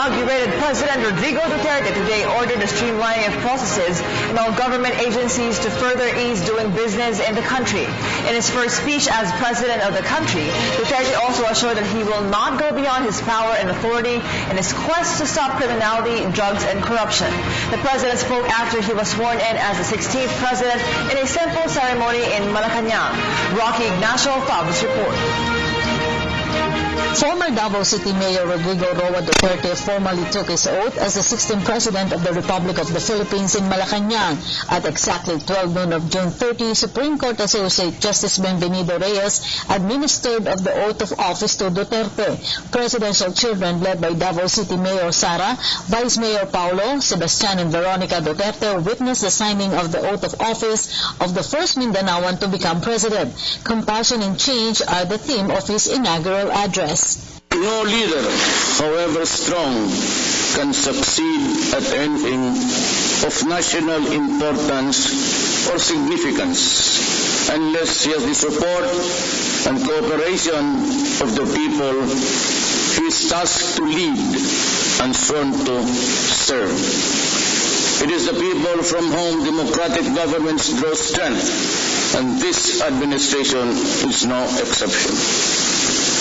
inaugurated President Rody Duterte today ordered the streamlining of processes in all government agencies to further ease doing business in the country. In his first speech as president of the country, Duterte also assured that he will not go beyond his power and authority in his quest to stop criminality, drugs, and corruption. The president spoke after he was sworn in as the 16th president in a simple ceremony in Malacanang. Rocky Ignacio, Fab's report. Former Davao City Mayor Rodrigo Roa Duterte formally took his oath as the 16th President of the Republic of the Philippines in Malacanang. At exactly 12 noon of June 30, Supreme Court Associate Justice Benvenido Reyes administered of the oath of office to Duterte. Presidential children led by Davao City Mayor Sara, Vice Mayor Paulo, Sebastian and Veronica Duterte witnessed the signing of the oath of office of the first Mindanaoan to become president. Compassion and change are the theme of his inaugural address. No leader, however strong, can succeed at anything of national importance or significance unless he has the support and cooperation of the people he is tasked to lead and sworn to serve. It is the people from whom democratic governments draw strength, and this administration is no exception.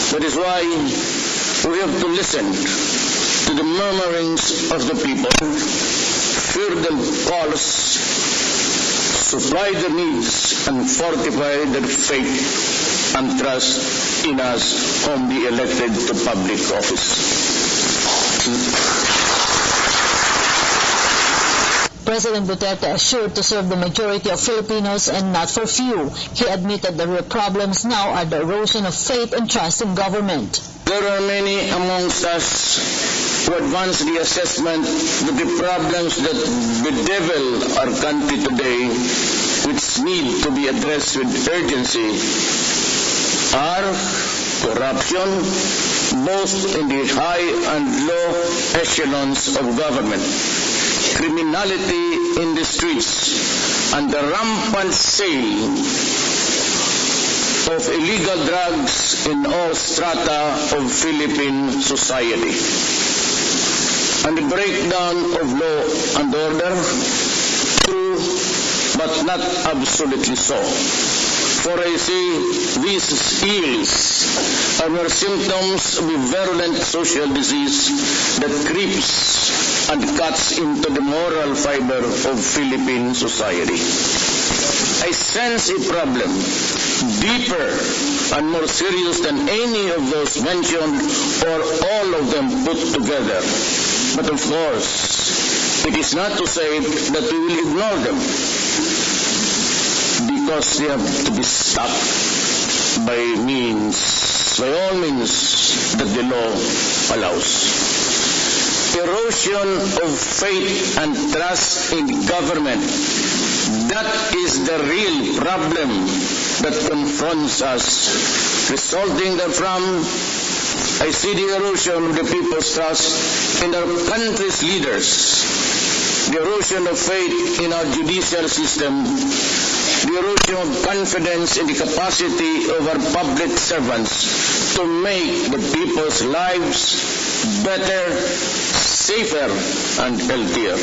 That is why we have to listen to the murmurings of the people, hear their calls, supply their needs, and fortify their faith and trust in us whom they elected to public office. President Duterte assured to serve the majority of Filipinos and not for few. He admitted the real problems now are the erosion of faith and trust in government. There are many amongst us who advance the assessment that the problems that bedevil our country today, which need to be addressed with urgency, are corruption, both in the high and low echelons of government, criminality in the streets, and the rampant sale of illegal drugs in all strata of Philippine society, and the breakdown of law and order, true but not absolutely so. For I see these ills are mere symptoms of a virulent social disease that creeps and cuts into the moral fiber of Philippine society. I sense a problem deeper and more serious than any of those mentioned or all of them put together. But of course, it is not to say that we will ignore them, because they have to be stopped by all means that the law allows. Erosion of faith and trust in government, that is the real problem that confronts us. Resulting therefrom, I see the erosion of the people's trust in our country's leaders, the erosion of faith in our judicial system, the erosion of confidence in the capacity of our public servants to make the people's lives better, safer, and healthier.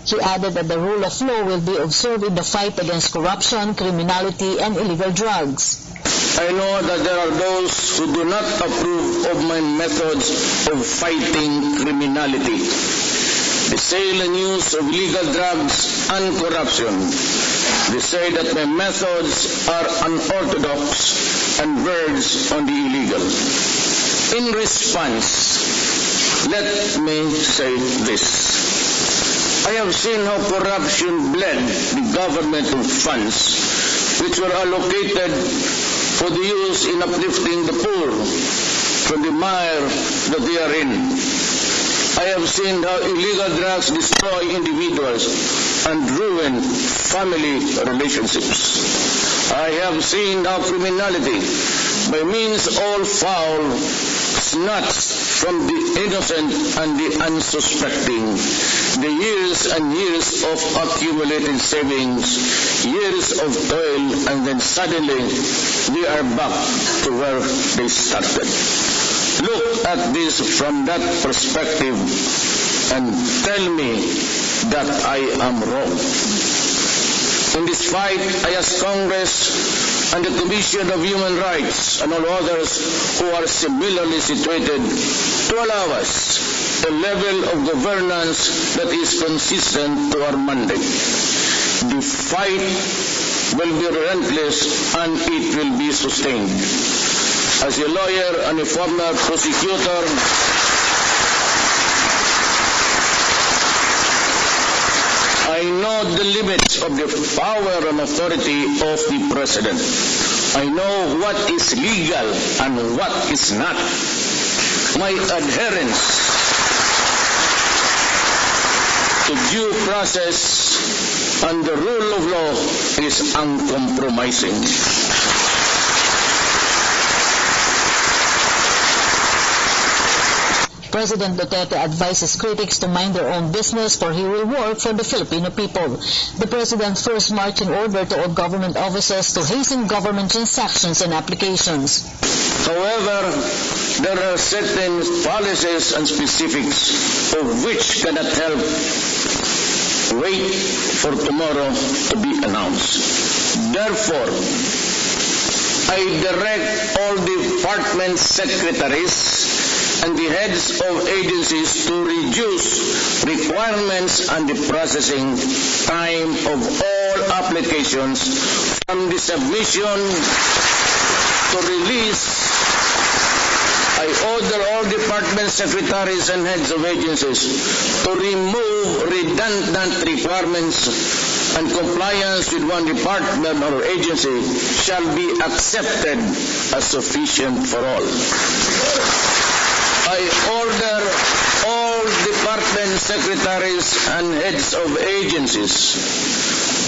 He added that the rule of law will be observed in the fight against corruption, criminality, and illegal drugs. I know that there are those who do not approve of my methods of fighting criminality, the sale and use of illegal drugs, and corruption. They say that my methods are unorthodox and verge on the illegal. In response, let me say this. I have seen how corruption bled the government of funds which were allocated for the use in uplifting the poor from the mire that they are in. I have seen how illegal drugs destroy individuals and ruin family relationships. I have seen how criminality, by means all foul, snatched from the innocent and the unsuspecting the years and years of accumulated savings years of toil, and then suddenly they are back to where they started. Look at this from that perspective and tell me that I am wrong. In this fight, I ask Congress and the Commission of Human Rights and all others who are similarly situated to allow us a level of governance that is consistent to our mandate. The fight will be relentless and it will be sustained. As a lawyer and a former prosecutor, I know the limits of the power and authority of the President. I know what is legal and what is not. My adherence to due process and the rule of law is uncompromising. President Duterte advises critics to mind their own business, for he will work for the Filipino people. The President first marched in order to all government offices to hasten government transactions and applications. However, there are certain policies and specifics of which cannot help wait for tomorrow to be announced. Therefore, I direct all department secretaries and the heads of agencies to reduce requirements and the processing time of all applications from the submission to release. I order all department secretaries and heads of agencies to remove redundant requirements, and compliance with one department or agency shall be accepted as sufficient for all. I order all department secretaries and heads of agencies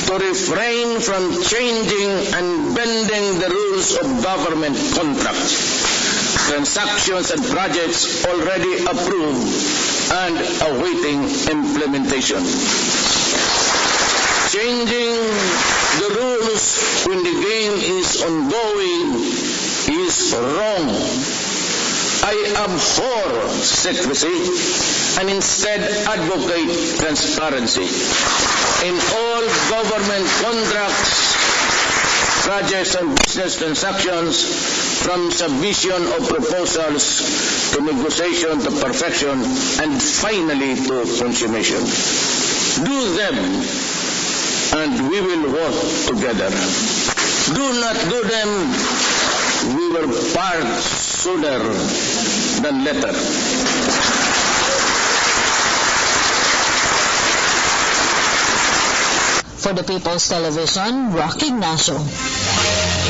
to refrain from changing and bending the rules of government contracts, transactions and projects already approved and awaiting implementation. Changing the rules when the game is ongoing is wrong. I abhor secrecy and instead advocate transparency. In all government contracts, projects and business transactions, from submission of proposals to negotiation to perfection and finally to consummation. Do them and we will work together. Do not do them, we will part sooner than later. For the People's Television, Rocky Ignacio.